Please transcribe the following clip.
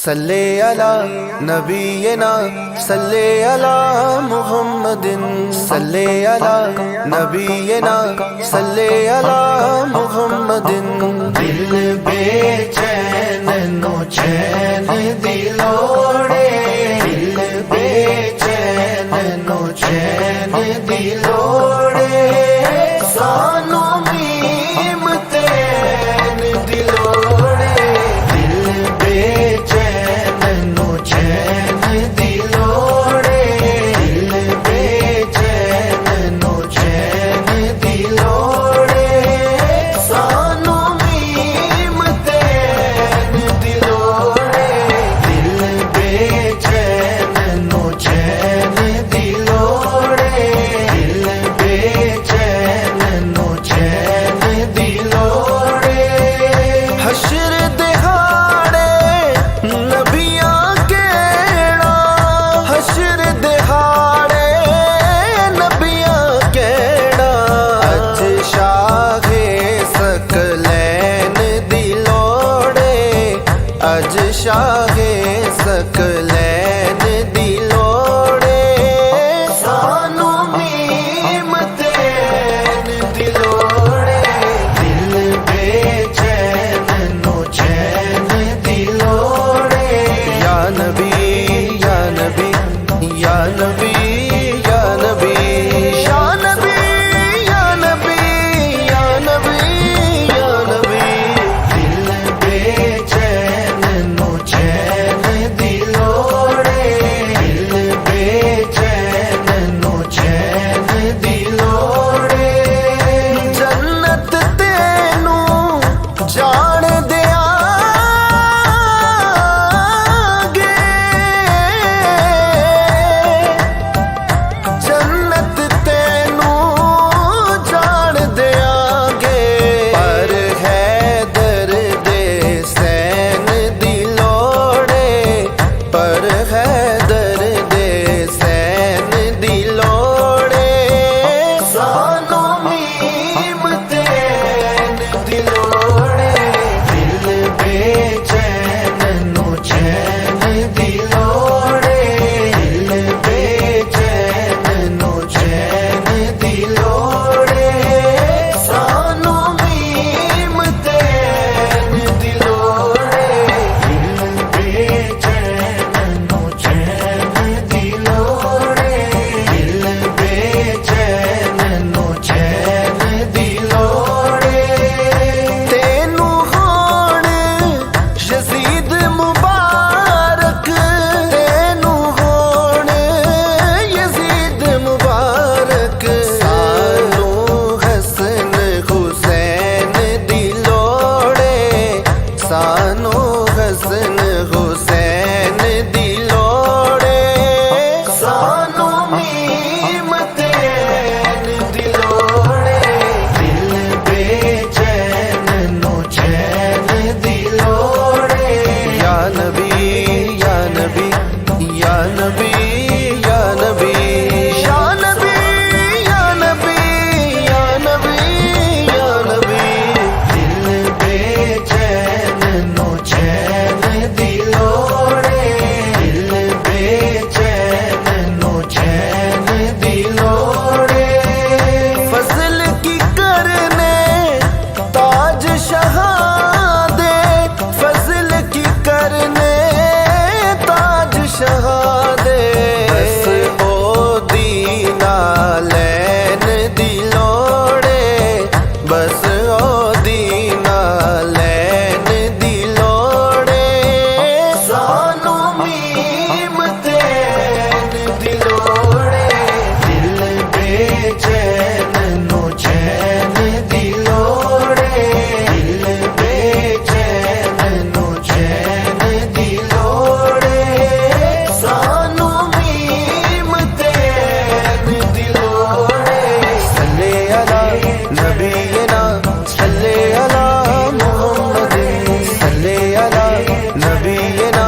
सल्ले अला नबीना सल्ले अला मुहम्मदिन सल्ले अला नबीना सल्ले अला मुहम्मदिन। दिल बेचैन नो चैन दिलोड़े, दिल बेचैन नो चैन दिलोड़े, सानो मीम तैन दिलोड़े। दिल बेचैन नो चैन दिलोड़े, दिल बेचैन नो चैन दिलोड़े, सानो मीम तैन दिलोड़े। दिल बेचैन नो चैन दिलोड़े, दिल बेचैन नो चैन दिलोड़े। हश्र दिहाड़े नबियां केड़ा, हश्र दिहाड़े नबियां केड़ा, अज शाहे सकलैन दिलोड़े, अज शाहे सकलैन दिलोड़े, सानू मीम तैन दिलोड़े। दिल बेचैन नो चैन दिलोड़े। या नबी या नबी या नबी या नबी या नबी या नबी या नबी या नबी। दिल बेचैन नो चैन दिलोड़े, दिल बेचैन नो चैन दिलोड़े। जन्नत तेनू जान दियांगे, जन्नत तेनू जान दियांगे, पर है दर्द सैन दिलोड़े, पर है दर्द सैन दिलोड़े, सानो मीम तैन दिलोड़े। दिल बेचैन नो चैन दिलोड़े, दिल बेचैन नो चैन दिलोड़े, सानो मीम तैन दिलोड़े। दिल बेचैन नो चैन दिलोड़े, दिल बेचैन नो चैन दिलोड़े। तेनू होण यजीद मुबारक, तेनू होण यजीद मुबारक, सानू हसन हुसैन दिलोड़े, सानू हसन हुसैन दिलोड़े, सानू मीम तैन दिलोड़े। दिल बेचैन नो चैन दिलोड़े। या नबी या नबी या नबी या नबी या नबी या नबी या नबी या नबी। दिल बेचैन नो चैन दिलोड़े, दिल बेचैन नो चैन दिलोड़े। फजल की करने ताज शहादे, फजल की करने ताज शहादे, बस ओ दीना लैन दिलोड़े, बस ओ दीना लैन दिलोड़े, सानो मीम तैन दिलोड़े। दिल बेचैन नो चैन दिलोड़े, दिल बेचैन नो चैन दिलोड़े, सानो मीम तैन दिलोड़े। सल्ले अला नबीना सल्ले अला मुहम्मदिन सल्ले अला नबीना